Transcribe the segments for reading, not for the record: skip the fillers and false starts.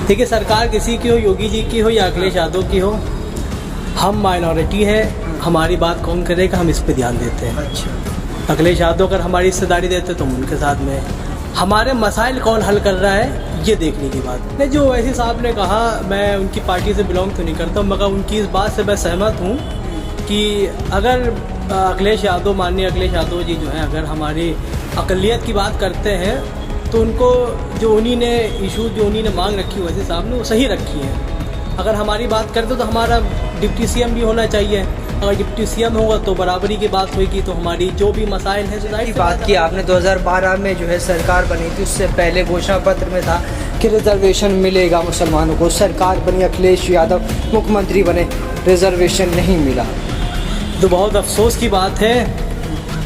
देखिए, सरकार किसी की हो, योगी जी की हो या अखिलेश यादव की हो, हम माइनॉरिटी हैं, हमारी बात कौन करेगा, हम इस पे ध्यान देते हैं। अच्छा, अखिलेश यादव अगर हमारी हिस्सेदारी देते तो हम उनके साथ में, हमारे मसाइल कौन हल कर रहा है ये देखने की बात नहीं। जो वैसे साहब ने कहा, मैं उनकी पार्टी से बिलोंग तो नहीं करता हूँ, मगर उनकी इस बात से मैं सहमत हूँ कि अगर अखिलेश यादव, माननीय अखिलेश यादव जी जो हैं, अगर हमारी अक़लियत की बात करते हैं तो उनको जो उन्हीं ने इशू, जो उन्हीं ने मांग रखी वैसे साहब ने, वो सही रखी है। अगर हमारी बात करते तो हमारा डिप्टी सीएम भी होना चाहिए, अगर डिप्टी सीएम होगा तो बराबरी की बात होगी, तो हमारी जो भी मसाइल हैं की बात की आपने 2012 में जो है सरकार बनी थी, उससे पहले घोषणा पत्र में था कि रिजर्वेशन मिलेगा मुसलमानों को। सरकार बनी, अखिलेश यादव मुख्यमंत्री बने, रिजर्वेशन नहीं मिला। तो बहुत अफसोस की बात है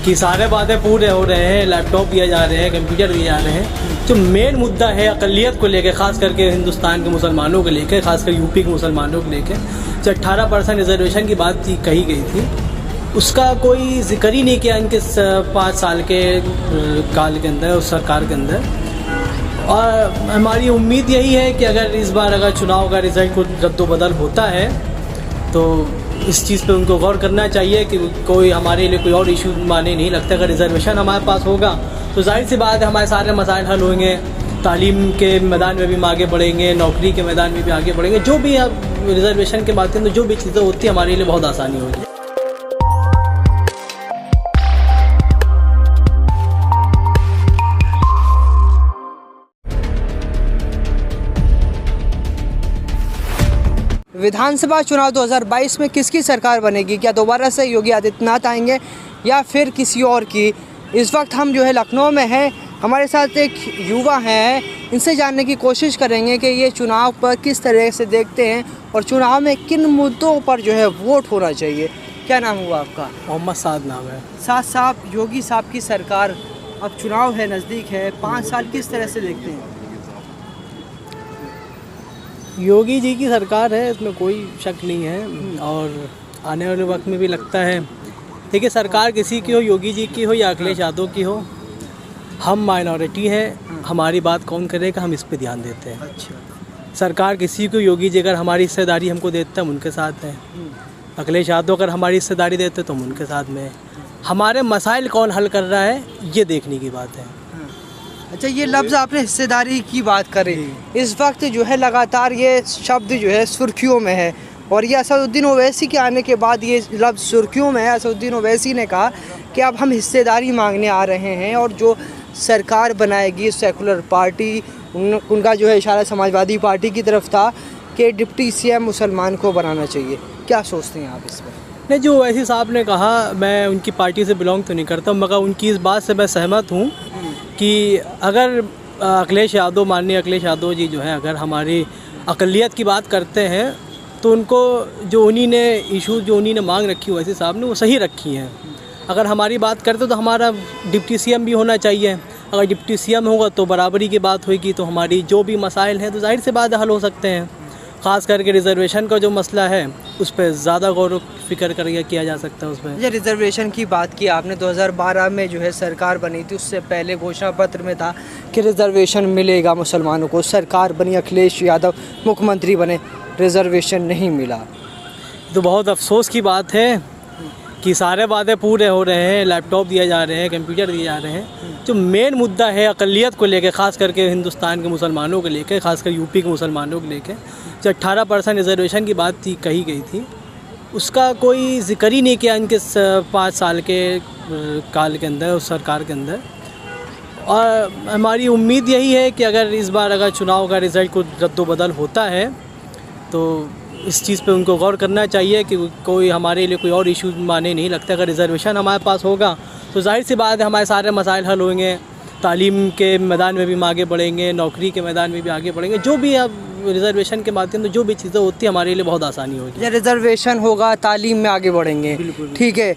कि सारे वादे पूरे हो रहे हैं, लैपटॉप दिए जा रहे हैं, कंप्यूटर दिए जा रहे हैं। जो मेन मुद्दा है अक़लियत को लेकर, ख़ास करके हिंदुस्तान के मुसलमानों को लेकर, ख़ासकर यूपी के मुसलमानों को लेकर, जो 18% रिजर्वेशन की बात कही गई थी, उसका कोई जिक्र ही नहीं किया इनके 5 साल के काल के अंदर, उस सरकार के अंदर। और हमारी उम्मीद यही है कि अगर इस बार अगर चुनाव का रिजल्ट को रद्दोबदल होता है तो इस चीज़ पे उनको गौर करना चाहिए कि कोई हमारे लिए कोई और इशू माने नहीं लगता। अगर रिजर्वेशन हमारे पास होगा तो जाहिर सी बात है हमारे सारे मसाइल हल होंगे, तालीम के मैदान में भी हम आगे बढ़ेंगे, नौकरी के मैदान में भी आगे बढ़ेंगे। जो भी अब रिजर्वेशन के माध्यम से जो भी चीज़ें होती है हमारे लिए बहुत आसानी होगी। विधानसभा चुनाव 2022 में किसकी सरकार बनेगी? क्या दोबारा से योगी आदित्यनाथ आएंगे या फिर किसी और की? इस वक्त हम जो है लखनऊ में हैं, हमारे साथ एक युवा हैं, इनसे जानने की कोशिश करेंगे कि ये चुनाव पर किस तरह से देखते हैं और चुनाव में किन मुद्दों पर जो है वोट होना चाहिए। क्या नाम हुआ आपका? मोहम्मद साद नाम है। साद साहब, योगी साहब की सरकार, अब चुनाव है, नज़दीक है, 5 साल किस तरह से देखते हैं? योगी जी की सरकार है, इसमें कोई शक नहीं है, और आने वाले वक्त में भी लगता है। देखिए, सरकार किसी की हो, योगी जी की हो या अखिलेश यादव की हो, हम माइनॉरिटी हैं, हमारी बात कौन करेगा, हम इस पे ध्यान देते हैं। अच्छा, सरकार किसी को, योगी जी अगर हमारी हिस्सेदारी हमको देते हैं हम उनके साथ हैं, अखिलेश यादव अगर हमारी हिस्सेदारी देते तो हम उनके साथ में, हमारे मसाइल कौन हल कर रहा है ये देखने की बात है। अच्छा, ये लफ्ज़ आपने हिस्सेदारी की बात करी, इस वक्त जो है लगातार ये शब्द जो है सुर्खियों में है, और ये असदुद्दीन ओवैसी के आने के बाद ये लफ्ज़ सुर्खियों में है। असदुद्दीन ओवैसी ने कहा कि अब हम हिस्सेदारी मांगने आ रहे हैं, और जो सरकार बनाएगी सेकुलर पार्टी, उनका जो है इशारा समाजवादी पार्टी की तरफ था कि डिप्टी सीएम मुसलमान को बनाना चाहिए। क्या सोचते हैं आप इस पर? नहीं, जो ओवैसी साहब ने कहा, मैं उनकी पार्टी से बिलोंग तो नहीं करता हूँ, मगर उनकी इस बात से मैं सहमत हूँ कि अगर अखिलेश यादव, माननीय अखिलेश यादव जी जो हैं, अगर हमारी अक़लियत की बात करते हैं तो उनको जो उन्हीं ने इशू, जो उन्हीं ने मांग रखी वैसे साहब ने, वो सही रखी हैं। अगर हमारी बात करते तो हमारा डिप्टी सीएम भी होना चाहिए, अगर डिप्टी सीएम होगा तो बराबरी की बात होगी, तो हमारी जो भी मसाइल हैं तो जाहिर सी बात हल हो सकते हैं। ख़ास करके रिजर्वेशन का जो मसला है उस पर ज़्यादा गौर फिक्र करके किया जा सकता है। उस पर ये रिजर्वेशन की बात की आपने 2012 में जो है सरकार बनी थी, उससे पहले घोषणा पत्र में था कि रिजर्वेशन मिलेगा मुसलमानों को। सरकार बनी, अखिलेश यादव मुख्यमंत्री बने, रिजर्वेशन नहीं मिला। तो बहुत अफसोस की बात है कि सारे वादे पूरे हो रहे हैं, लैपटॉप दिए जा रहे हैं, कंप्यूटर दिए जा रहे हैं। जो मेन मुद्दा है अक़लियत को लेकर, ख़ास करके हिंदुस्तान के मुसलमानों को लेकर, ख़ासकर यूपी के मुसलमानों को लेकर, जो 18% रिजर्वेशन की बात कही गई थी, उसका कोई जिक्र ही नहीं किया इनके 5 साल के काल के अंदर, उस सरकार के अंदर। और हमारी उम्मीद यही है कि अगर इस बार अगर चुनाव का रिज़ल्ट को रद्दोबदल होता है तो इस चीज़ पे उनको गौर करना चाहिए कि कोई हमारे लिए कोई और इशू माने नहीं लगता। अगर रिजर्वेशन हमारे पास होगा तो जाहिर सी बात है हमारे सारे मसाइल हल होंगे, तालीम के मैदान में भी हम आगे बढ़ेंगे, नौकरी के मैदान में भी आगे बढ़ेंगे। जो भी अब रिजर्वेशन के माध्यम से जो भी चीज़ें होती है हमारे लिए बहुत आसानी होगी। रिजर्वेशन होगा, तालीम में आगे बढ़ेंगे, ठीक है।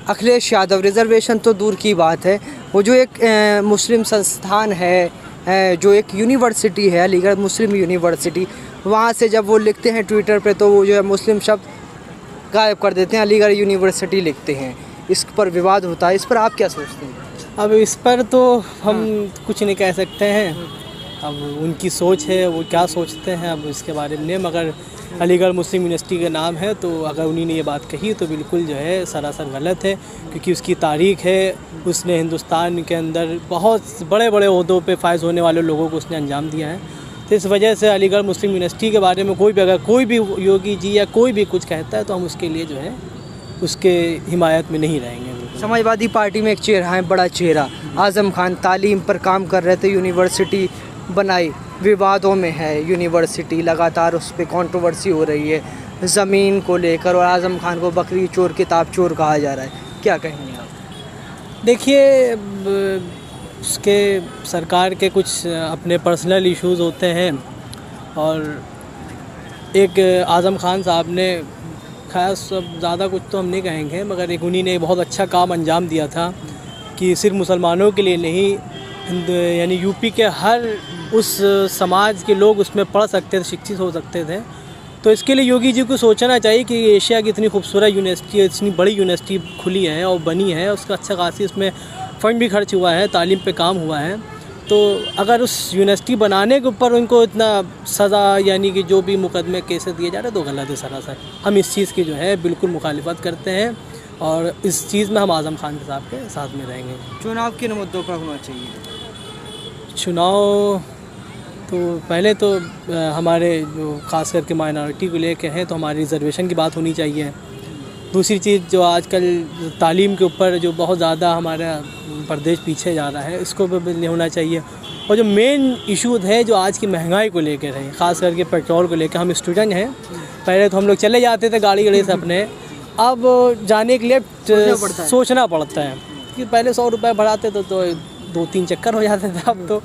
अखिलेश यादव, रिजर्वेशन तो दूर की बात है, वो जो एक मुस्लिम संस्थान है, जो एक यूनिवर्सिटी है, अलीगढ़ मुस्लिम यूनिवर्सिटी, वहाँ से जब वो लिखते हैं ट्विटर पे तो वो जो है मुस्लिम शब्द गायब कर देते हैं, अलीगढ़ यूनिवर्सिटी लिखते हैं। इस पर विवाद होता है, इस पर आप क्या सोचते हैं? अब इस पर तो हम कुछ नहीं कह सकते हैं। अब उनकी सोच है, वो क्या सोचते हैं अब इसके बारे में, मगर अलीगढ़ मुस्लिम यूनिवर्सिटी का नाम है, तो अगर उन्हीं ने ये बात कही तो बिल्कुल जो है सरासर गलत है, क्योंकि उसकी तारीख है, उसने हिंदुस्तान के अंदर बहुत बड़े बड़े ओहदों पे फायज़ होने वाले लोगों को उसने अंजाम दिया है। तो इस वजह से अलीगढ़ मुस्लिम यूनिवर्सिटी के बारे में अगर कोई भी योगी जी या कोई भी कुछ कहता है तो हम उसके लिए जो है उसके हिमायत में नहीं रहेंगे। समाजवादी पार्टी में एक चेहरा है, बड़ा चेहरा आज़म खान, तालीम पर काम कर रहे थे, यूनिवर्सिटी बनाई, विवादों में है यूनिवर्सिटी, लगातार उस पर कंट्रोवर्सी हो रही है ज़मीन को लेकर, और आज़म खान को बकरी चोर किताब चोर कहा जा रहा है, क्या कहेंगे आप? देखिए, उसके सरकार के कुछ अपने पर्सनल इश्यूज़ होते हैं, और एक आज़म खान साहब ने खास सब ज़्यादा कुछ तो हम नहीं कहेंगे, मगर एक उन्हीं ने बहुत अच्छा काम अंजाम दिया था कि सिर्फ मुसलमानों के लिए नहीं, यानी यूपी के हर उस समाज के लोग उसमें पढ़ सकते थे, शिक्षित हो सकते थे। तो इसके लिए योगी जी को सोचना चाहिए कि एशिया की इतनी खूबसूरत यूनिवर्सिटी, इतनी बड़ी यूनिवर्सिटी खुली है और बनी है, उसका अच्छा खासी उसमें फ़ंड भी खर्च हुआ है, तालीम पे काम हुआ है, तो अगर उस यूनिवर्सिटी बनाने के ऊपर उनको इतना सज़ा यानी कि जो भी मुकदमे केस दिए जा रहे हैं तो गलत है सरासर। हम इस चीज़ की जो है बिल्कुल मुखालिफत करते हैं, और इस चीज़ में हम आज़म खान साहब के साथ में रहेंगे। चुनाव किन मुद्दों पर होना चाहिए? चुनाव तो पहले तो हमारे जो ख़ास करके माइनॉरिटी को लेके हैं तो हमारी रिजर्वेशन की बात होनी चाहिए। दूसरी चीज़ जो आजकल तालीम के ऊपर जो बहुत ज़्यादा हमारा प्रदेश पीछे जा रहा है, इसको भी होना चाहिए। और जो मेन इशू है जो आज की महंगाई को लेकर है, ख़ास करके पेट्रोल को लेकर, हम स्टूडेंट हैं, पहले तो हम लोग चले जाते थे गाड़ी से अपने, अब जाने के लिए सोचना पड़ता है कि पहले 100 रुपये बढ़ाते तो 2-3 चक्कर हो जाते थे। अब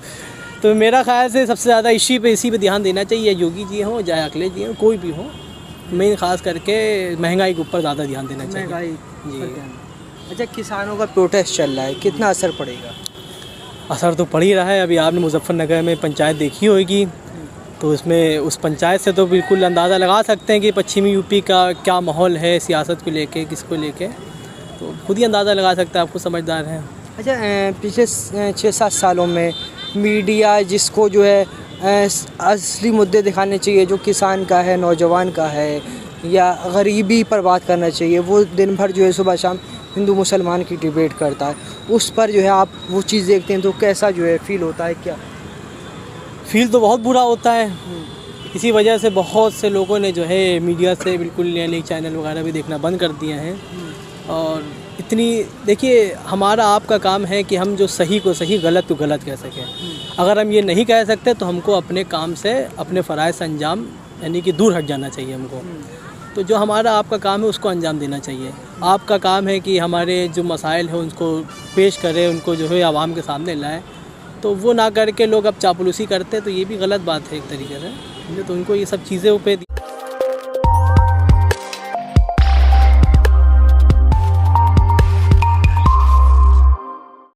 तो मेरा ख्याल से सबसे ज़्यादा इसी पे ध्यान देना चाहिए, योगी जी हों चाहे अखिलेश जी हों, कोई भी हो, मेन ख़ास करके महंगाई के ऊपर ज़्यादा ध्यान देना चाहिए। महंगाई जी। अच्छा, किसानों का प्रोटेस्ट चल रहा है, कितना असर पड़ेगा? असर तो पड़ ही रहा है। अभी आपने मुजफ्फरनगर में पंचायत देखी होगी, तो उसमें उस पंचायत से तो बिल्कुल अंदाज़ा लगा सकते हैं कि पश्चिमी यूपी का क्या माहौल है सियासत को लेके, किसको लेके, तो खुद ही अंदाज़ा लगा सकते हैं, आप खुद समझदार हैं। अच्छा, पिछले 6-7 सालों में मीडिया जिसको जो है असली मुद्दे दिखाने चाहिए, जो किसान का है, नौजवान का है, या गरीबी पर बात करना चाहिए, वो दिन भर जो है सुबह शाम हिंदू मुसलमान की डिबेट करता है, उस पर जो है आप वो चीज़ देखते हैं तो कैसा जो है फ़ील होता है? क्या फील तो बहुत बुरा होता है। इसी वजह से बहुत से लोगों ने जो है मीडिया से बिल्कुल यानी चैनल वगैरह भी देखना बंद कर दिए हैं। और इतनी देखिए, हमारा आपका काम है कि हम जो सही को सही, गलत को गलत कह सकें। अगर हम ये नहीं कह सकते तो हमको अपने काम से, अपने फ़राइज़ से अंजाम यानी कि दूर हट जाना चाहिए हमको। तो जो हमारा आपका काम है उसको अंजाम देना चाहिए। आपका काम है कि हमारे जो मसाइल हैं उनको पेश करें, उनको जो है आवाम के सामने लाए, तो वो ना करके लोग अब चापलूसी करते हैं, तो ये भी गलत बात है एक तरीके से। तो उनको ये सब चीज़ें पे